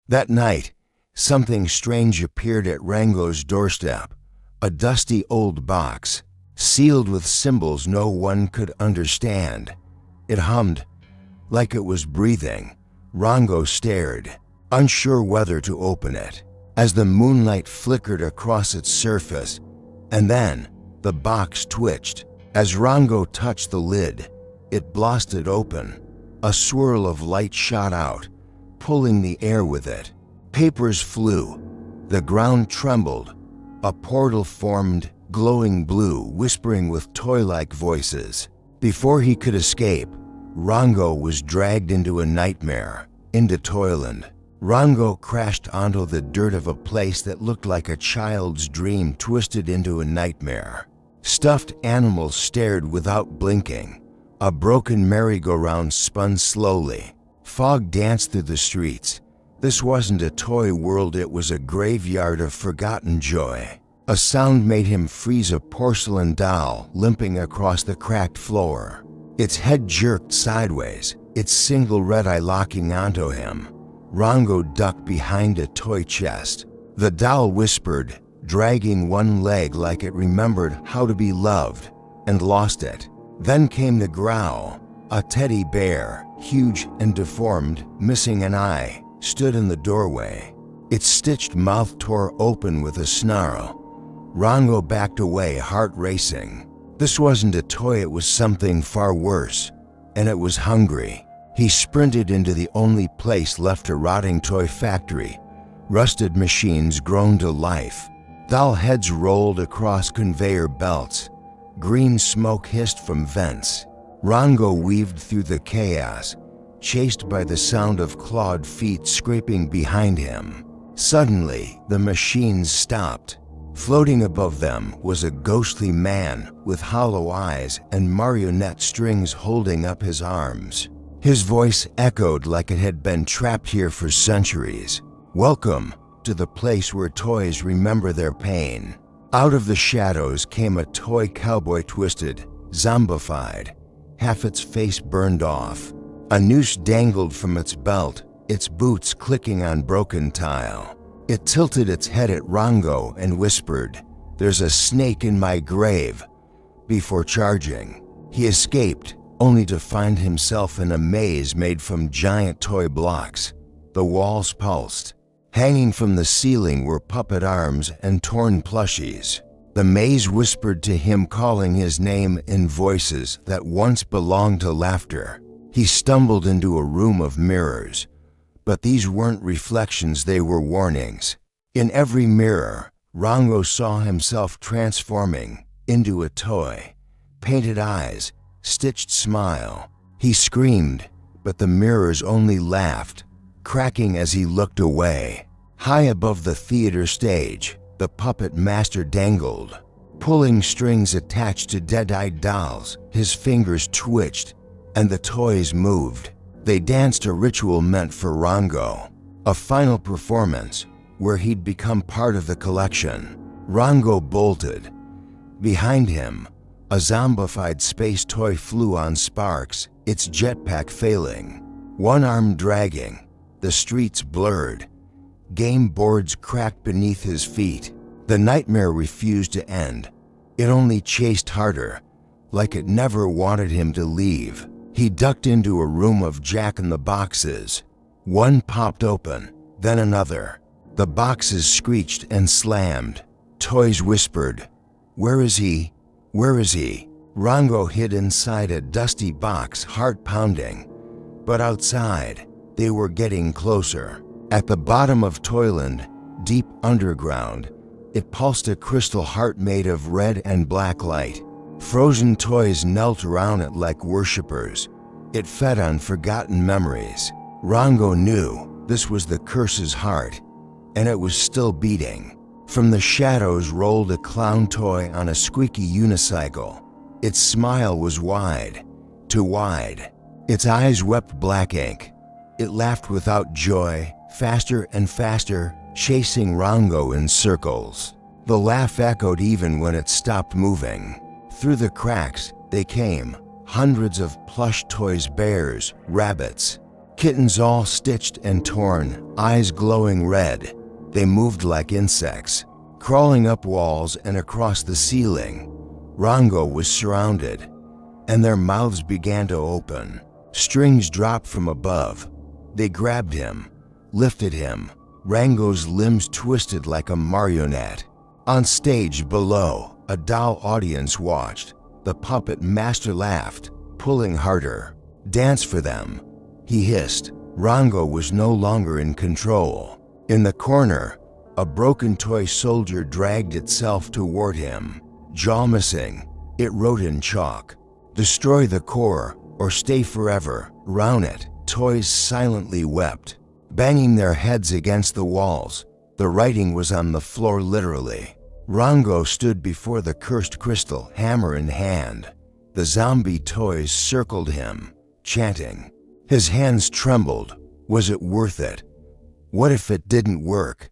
That night, something strange appeared at Rango's doorstep. A dusty old box, sealed with symbols no one could understand. It hummed like it was breathing. Rango stared, unsure whether to open it, as the moonlight flickered across its surface. And then, the box twitched. As Rango touched the lid, it blasted open. A swirl of light shot out, pulling the air with it. Papers flew. The ground trembled. A portal formed, glowing blue, whispering with toy-like voices. Before he could escape, Rango was dragged into a nightmare, into Toyland. Rango crashed onto the dirt of a place that looked like a child's dream twisted into a nightmare. Stuffed animals stared without blinking. A broken merry-go-round spun slowly. Fog danced through the streets. This wasn't a toy world, it was a graveyard of forgotten joy. A sound made him freeze, a porcelain doll limping across the cracked floor. Its head jerked sideways, its single red eye locking onto him. Rango ducked behind a toy chest. The doll whispered, dragging one leg like it remembered how to be loved, and lost it. Then came the growl. A teddy bear, huge and deformed, missing an eye, stood in the doorway. Its stitched mouth tore open with a snarl. Rango backed away, heart racing. This wasn't a toy, it was something far worse, and it was hungry. He sprinted into the only place left, a rotting toy factory. Rusted machines groaned to life. Doll heads rolled across conveyor belts. Green smoke hissed from vents. Rango weaved through the chaos, chased by the sound of clawed feet scraping behind him. Suddenly, the machines stopped. Floating above them was a ghostly man with hollow eyes and marionette strings holding up his arms. His voice echoed like it had been trapped here for centuries. "Welcome to the place where toys remember their pain." Out of the shadows came a toy cowboy, twisted, zombified, half its face burned off. A noose dangled from its belt, its boots clicking on broken tile. It tilted its head at Rango and whispered, "There's a snake in my grave," before charging. He escaped, only to find himself in a maze made from giant toy blocks. The walls pulsed. Hanging from the ceiling were puppet arms and torn plushies. The maze whispered to him, calling his name in voices that once belonged to laughter. He stumbled into a room of mirrors, but these weren't reflections, they were warnings. In every mirror, Rango saw himself transforming into a toy. Painted eyes, stitched smile. He screamed, but the mirrors only laughed, cracking as he looked away. High above the theater stage, the puppet master dangled, pulling strings attached to dead-eyed dolls. His fingers twitched, and the toys moved. They danced, a ritual meant for Rango, a final performance where he'd become part of the collection. Rango bolted. Behind him, a zombified space toy flew on sparks, its jetpack failing. One arm dragging, the streets blurred. Game boards cracked beneath his feet. The nightmare refused to end. It only chased harder, like it never wanted him to leave. He ducked into a room of jack-in-the-boxes. One popped open, then another. The boxes screeched and slammed. Toys whispered, "Where is he? Where is he?" Rango hid inside a dusty box, heart pounding. But outside, they were getting closer. At the bottom of Toyland, deep underground, it pulsed, a crystal heart made of red and black light. Frozen toys knelt around it like worshippers. It fed on forgotten memories. Rango knew this was the curse's heart, and it was still beating. From the shadows rolled a clown toy on a squeaky unicycle. Its smile was wide, too wide. Its eyes wept black ink. It laughed without joy, faster and faster, chasing Rango in circles. The laugh echoed even when it stopped moving. Through the cracks, they came, hundreds of plush toys, bears, rabbits, Kittens all stitched and torn, eyes glowing red. They moved like insects, crawling up walls and across the ceiling. Rango was surrounded, and their mouths began to open. Strings dropped from above. They grabbed him, lifted him. Rango's limbs twisted like a marionette. On stage below, a doll audience watched. The puppet master laughed, pulling harder. "Dance for them," he hissed. Rango was no longer in control. In the corner, a broken toy soldier dragged itself toward him. Jaw missing, it wrote in chalk, "Destroy the core or stay forever." Round it, toys silently wept, banging their heads against the walls. The writing was on the floor literally. Rango stood before the cursed crystal, hammer in hand. The zombie toys circled him, chanting. His hands trembled. Was it worth it? What if it didn't work?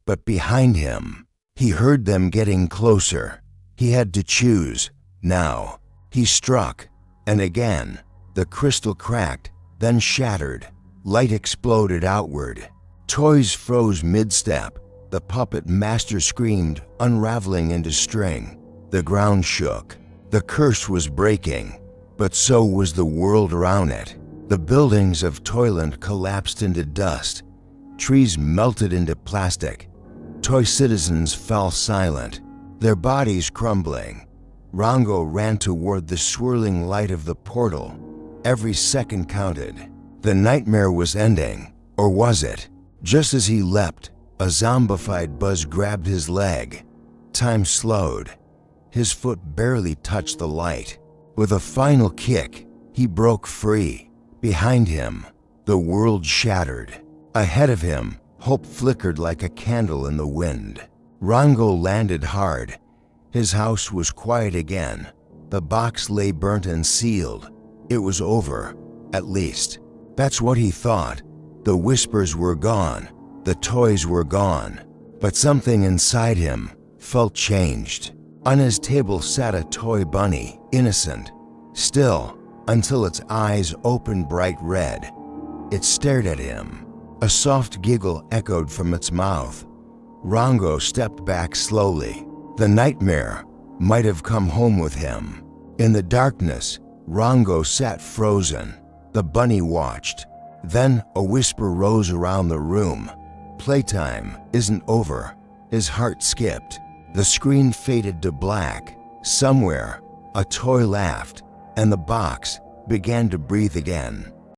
But behind him, he heard them getting closer. He had to choose. Now, he struck, and again, the crystal cracked, then shattered. Light exploded outward. Toys froze mid-step. The puppet master screamed, unraveling into string. The ground shook. The curse was breaking, but so was the world around it. The buildings of Toyland collapsed into dust. Trees melted into plastic. Toy citizens fell silent, their bodies crumbling. Rango ran toward the swirling light of the portal. Every second counted. The nightmare was ending, or was it? Just as he leapt, a zombified buzz grabbed his leg. Time slowed. His foot barely touched the light. With a final kick, he broke free. Behind him, the world shattered. Ahead of him, hope flickered like a candle in the wind. Rango landed hard. His house was quiet again. The box lay burnt and sealed. It was over, at least. That's what he thought. The whispers were gone. The toys were gone. But something inside him felt changed. On his table sat a toy bunny, innocent, still, until its eyes opened bright red. It stared at him. A soft giggle echoed from its mouth. Rango stepped back slowly. The nightmare might have come home with him. In the darkness, Rango sat frozen. The bunny watched. Then a whisper rose around the room. "Playtime isn't over." His heart skipped. The screen faded to black. Somewhere, a toy laughed, and the box began to breathe again.